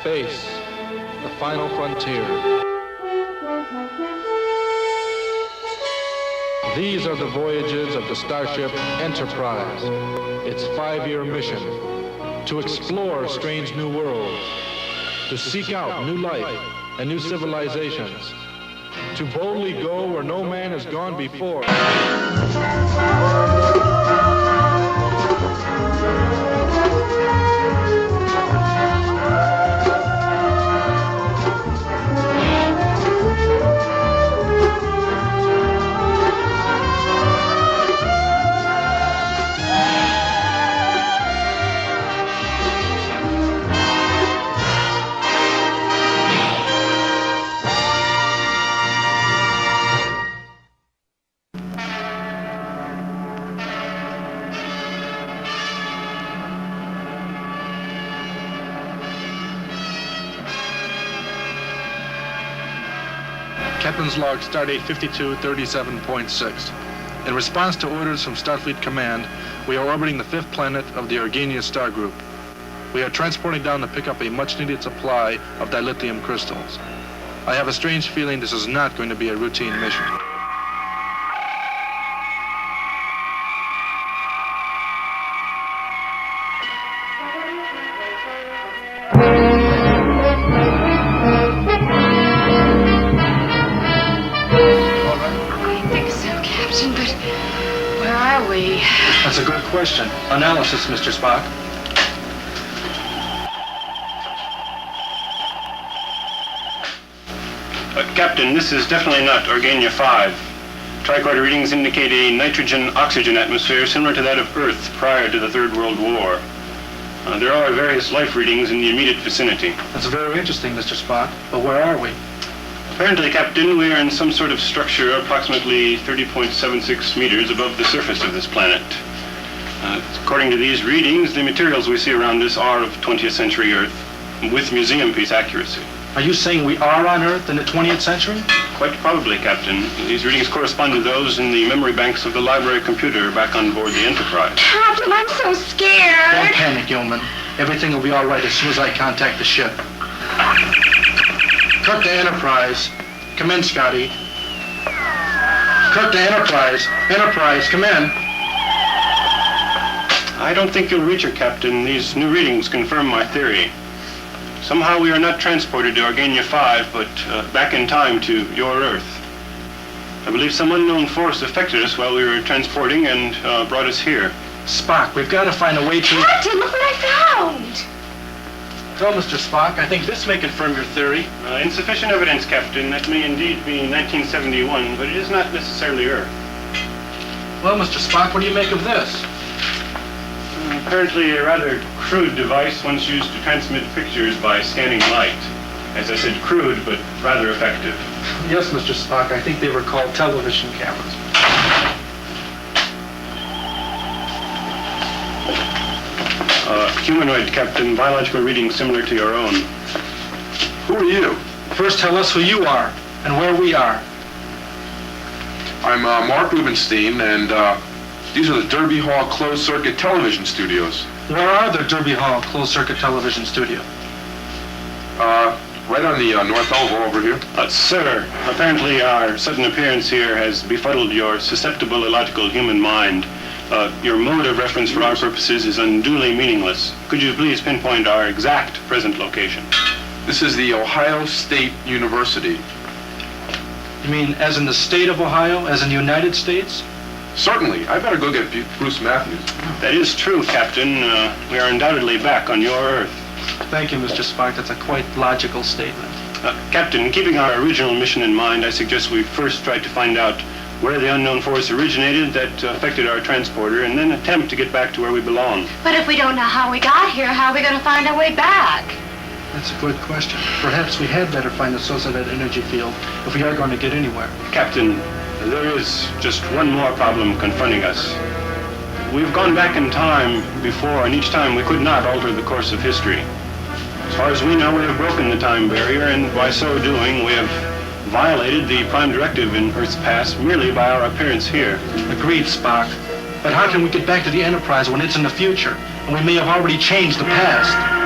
Space, the final frontier. These are the voyages of the starship Enterprise. Its 5-year mission: to explore strange new worlds, to seek out new life and new civilizations, to boldly go where no man has gone before. Captain's log, stardate 5237.6. In response to orders from Starfleet Command, we are orbiting the 5th planet of the Organia star group. We are transporting down to pick up a much-needed supply of dilithium crystals. I have a strange feeling this is not going to be a routine mission. That's a good question. Analysis, Mr. Spock. Captain, this is definitely not Organia 5. Tricorder readings indicate a nitrogen-oxygen atmosphere similar to that of Earth prior to the Third World War. There are various life readings in the immediate vicinity. That's very interesting, Mr. Spock. But where are we? Apparently, Captain, we are in some sort of structure approximately 30.76 meters above the surface of this planet. According to these readings, the materials we see around us are of 20th century Earth, with museum piece accuracy. Are you saying we are on Earth in the 20th century? Quite probably, Captain. These readings correspond to those in the memory banks of the library computer back on board the Enterprise. Captain, I'm so scared. Don't panic, Yeoman. Everything will be all right as soon as I contact the ship. Kirk to Enterprise. Come in, Scotty. Kirk to Enterprise. Enterprise, come in. I don't think you'll reach her, Captain. These new readings confirm my theory. Somehow we are not transported to Organia 5, but back in time to your Earth. I believe some unknown force affected us while we were transporting and brought us here. Spock, we've got to find a way to... Captain, look what I found! Well, Mr. Spock, I think this may confirm your theory. Insufficient evidence, Captain. That may indeed be 1971, but it is not necessarily Earth. Well, Mr. Spock, what do you make of this? Apparently a rather crude device once used to transmit pictures by scanning light. As I said, crude, but rather effective. Yes, Mr. Spock, I think they were called television cameras. Humanoid, Captain. Biological readings similar to your own. Who are you? First tell us who you are and where we are. I'm Mark Rubenstein, and these are the Derby Hall closed-circuit television studios. Where are the Derby Hall closed-circuit television studios? Right on the North Oval over here. Sir, apparently our sudden appearance here has befuddled your susceptible, illogical human mind. Your mode of reference for our purposes is unduly meaningless. Could you please pinpoint our exact present location? This is the Ohio State University. You mean as in the state of Ohio, as in the United States? Certainly. I better go get Bruce Matthews. That is true, Captain. We are undoubtedly back on your Earth. Thank you, Mr. Spock. That's a quite logical statement. Captain, keeping our original mission in mind, I suggest we first try to find out where the unknown force originated that affected our transporter, and then attempt to get back to where we belong. But if we don't know how we got here, how are we going to find our way back? That's a good question. Perhaps we had better find the source of that energy field if we are going to get anywhere. Captain, there is just one more problem confronting us. We've gone back in time before, and each time we could not alter the course of history. As far as we know, we have broken the time barrier, and by so doing, we have violated the prime directive in Earth's past merely by our appearance here. Agreed, Spock. But how can we get back to the Enterprise when it's in the future, and we may have already changed the past?